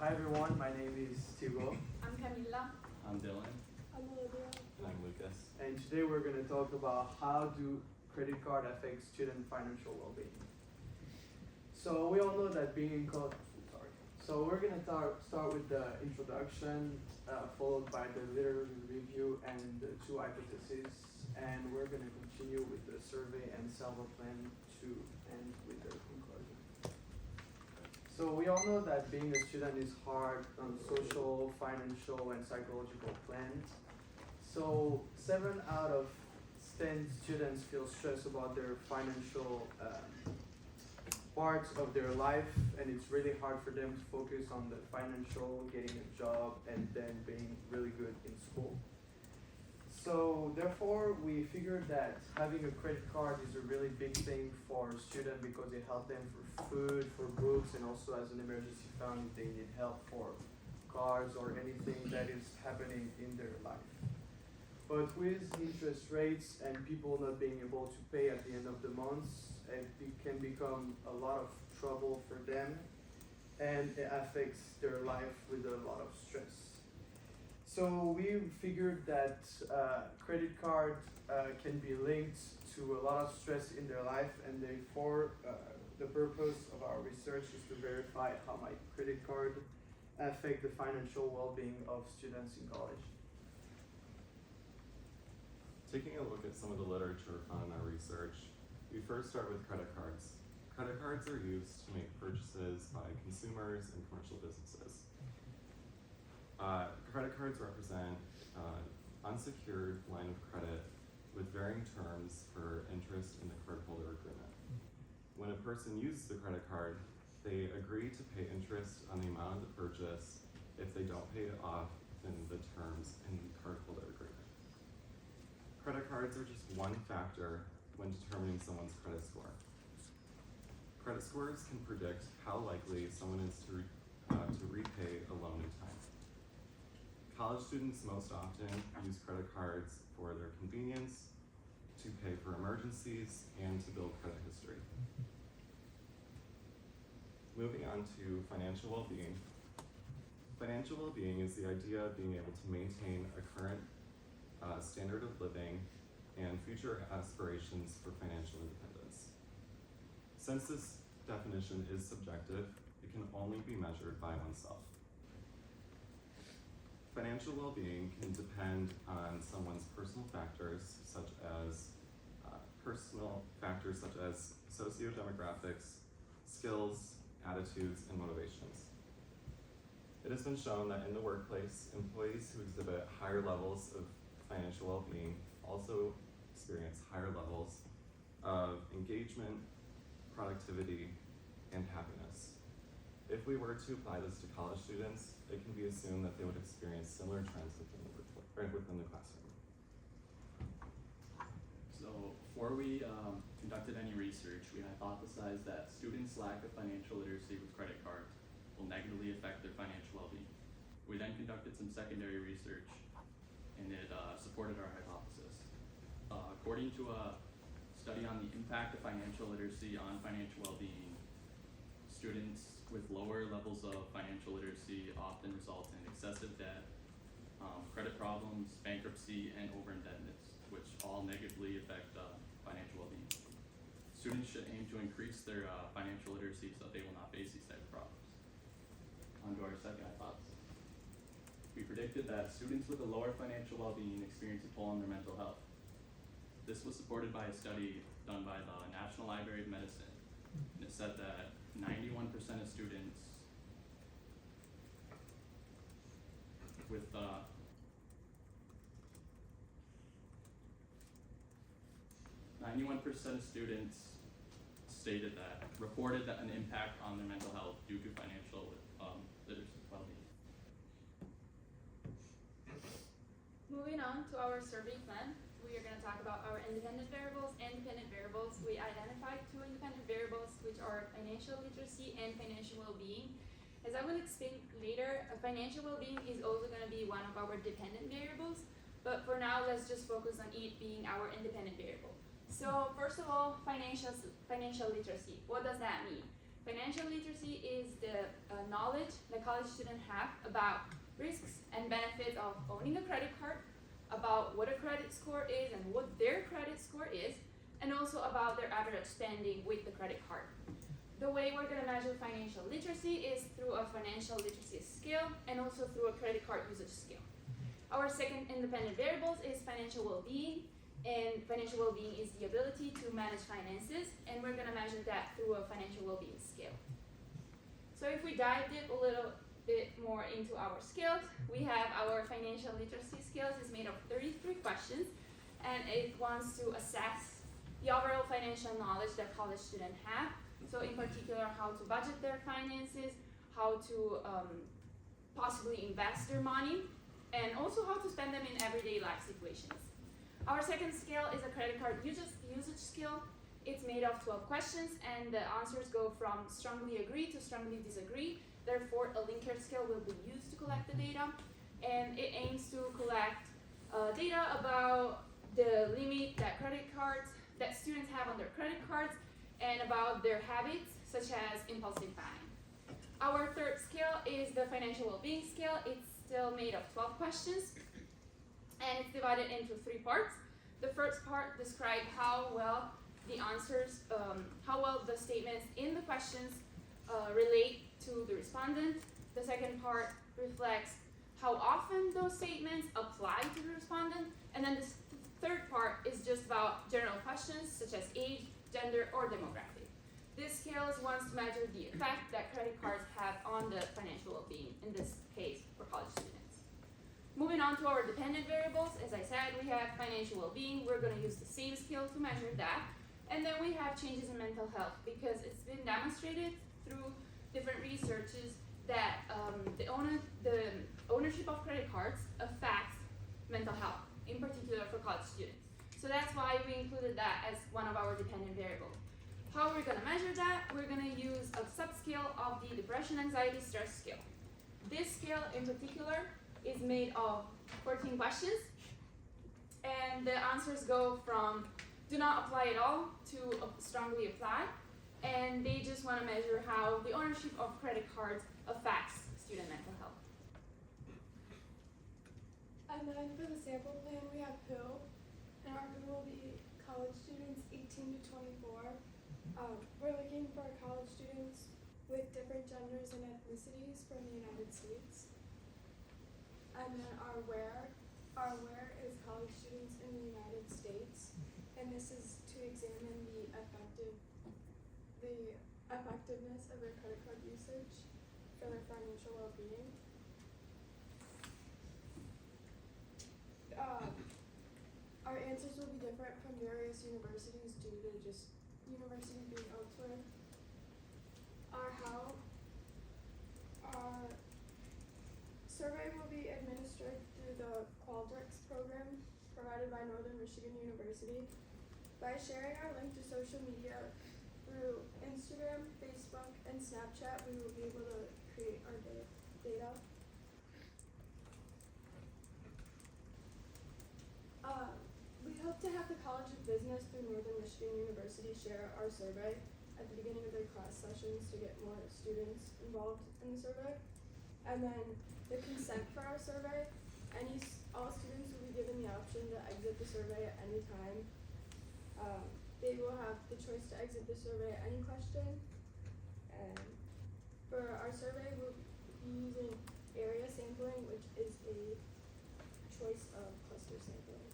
Hi everyone, my name is Thibaut, I'm Camilla. I'm Dylan. I'm Olivia. And I'm Lucas. and today we're going to talk about how do credit card affect student financial well-being. So we all know that being in college, sorry. So we're going to start with the introduction, followed by the literature review and the two hypotheses, and we're going to continue with the survey and Salvo plan to end with the conclusion. So we all know that being a student is hard on social, financial, and psychological plans. So 7 out of 10 students feel stressed about their financial parts of their life, and it's really hard for them to focus on the financial, getting a job, and then being really good in school. So therefore, we figured that having a credit card is a really big thing for a student because it helps them for food, for books, and also as an emergency fund if they need help for cars or anything that is happening in their life. But with interest rates and people not being able to pay at the end of the month, it can become a lot of trouble for them, and it affects their life with a lot of stress. So we figured that credit card can be linked to a lot of stress in their life, and therefore the purpose of our research is to verify how my credit card affect the financial well-being of students in college. Taking a look at some of the literature found in our research, we first start with credit cards. Credit cards are used to make purchases by consumers and commercial businesses. Credit cards represent unsecured line of credit with varying terms for interest in the cardholder agreement. When a person uses the credit card, they agree to pay interest on the amount of the purchase if they don't pay it off within the terms in the cardholder agreement. Credit cards are just one factor when determining someone's credit score. Credit scores can predict how likely someone is to repay a loan in time. College students most often use credit cards for their convenience, to pay for emergencies, and to build credit history. Moving on to financial well-being. Financial well-being is the idea of being able to maintain a current standard of living and future aspirations for financial independence. Since this definition is subjective, it can only be measured by oneself. Financial well-being can depend on someone's personal factors such as sociodemographics, skills, attitudes, and motivations. It has been shown that in the workplace, employees who exhibit higher levels of financial well-being also experience higher levels of engagement, productivity, and happiness. If we were to apply this to college students, it can be assumed that they would experience similar trends within the classroom. So before we conducted any research, we hypothesized that students' lack of financial literacy with credit cards will negatively affect their financial well-being. We then conducted some secondary research, and it supported our hypothesis. According to a study on the impact of financial literacy on financial well-being, students with lower levels of financial literacy often result in excessive debt, credit problems, bankruptcy, and over-indebtedness, which all negatively affect financial well-being. Students should aim to increase their financial literacy so that they will not face these type of problems. On to our second hypothesis. We predicted that students with a lower financial well-being experience a toll on their mental health. This was supported by a study done by the National Library of Medicine, and it said that 91% of students with 91% of students reported that an impact on their mental health due to financial literacy well-being. Moving on to our survey plan, we are going to talk about our independent variables and dependent variables. We identified 2 independent variables, which are financial literacy and financial well-being. As I will explain later, financial well-being is also going to be one of our dependent variables, but for now, let's just focus on it being our independent variable. So first of all, financial literacy. What does that mean? Financial literacy is the knowledge that college students have about risks and benefits of owning a credit card, about what a credit score is and what their credit score is, and also about their average spending with the credit card. The way we're going to measure financial literacy is through a financial literacy scale and also through a credit card usage scale. Our second independent variables is financial well-being, and financial well-being is the ability to manage finances, and we're going to measure that through a financial well-being scale. So if we dive deep a little bit more into our scales, we have our financial literacy scales is made of 33 questions, and it wants to assess the overall financial knowledge that college students have. So in particular, how to budget their finances, how to possibly invest their money, and also how to spend them in everyday life situations. Our second scale is a credit card usage scale. It's made of 12 questions, and the answers go from strongly agree to strongly disagree. Therefore, a Likert scale will be used to collect the data, and it aims to collect data about the limit that students have on their credit cards, and about their habits, such as impulsive buying. Our third scale is the financial well-being scale. It's still made of 12 questions, and it's divided into 3 parts. The first part describes how well the answers, how well the statements in the questions relate to the respondent. The second part reflects how often those statements apply to the respondent, and then this third part is just about general questions such as age, gender, or demographic. This scale wants to measure the effect that credit cards have on the financial well-being, in this case for college students. Moving on to our dependent variables, as I said, we have financial well-being. We're going to use the same scale to measure that. And then we have changes in mental health, because it's been demonstrated through different researches that the ownership of credit cards affects mental health, in particular for college students. So that's why we included that as one of our dependent variables. How we're going to measure that? We're going to use a subscale of the depression, anxiety, stress scale. This scale in particular is made of 14 questions, and the answers go from do not apply at all to strongly apply, and they just want to measure how the ownership of credit cards affects student mental health. And then for the sample plan, we have WHO, and our WHO will be college students 18 to 24. We're looking for college students with different genders and ethnicities from the United States. And then our where is college students in the United States, and this is to examine the effectiveness of their credit card usage for their financial well-being. Our answers will be different from various universities due to just university being elsewhere. Our survey will be administered through the Qualtrics program provided by Northern Michigan University. By sharing our link to social media through Instagram, Facebook, and Snapchat, we will be able to create our data. We hope to have the College of Business through Northern Michigan University share our survey at the beginning of their class sessions to get more students involved in the survey. And then the consent for our survey, all students will be given the option to exit the survey at any time. They will have the choice to exit the survey at any question. And for our survey, we'll be using area sampling, which is a choice of cluster sampling.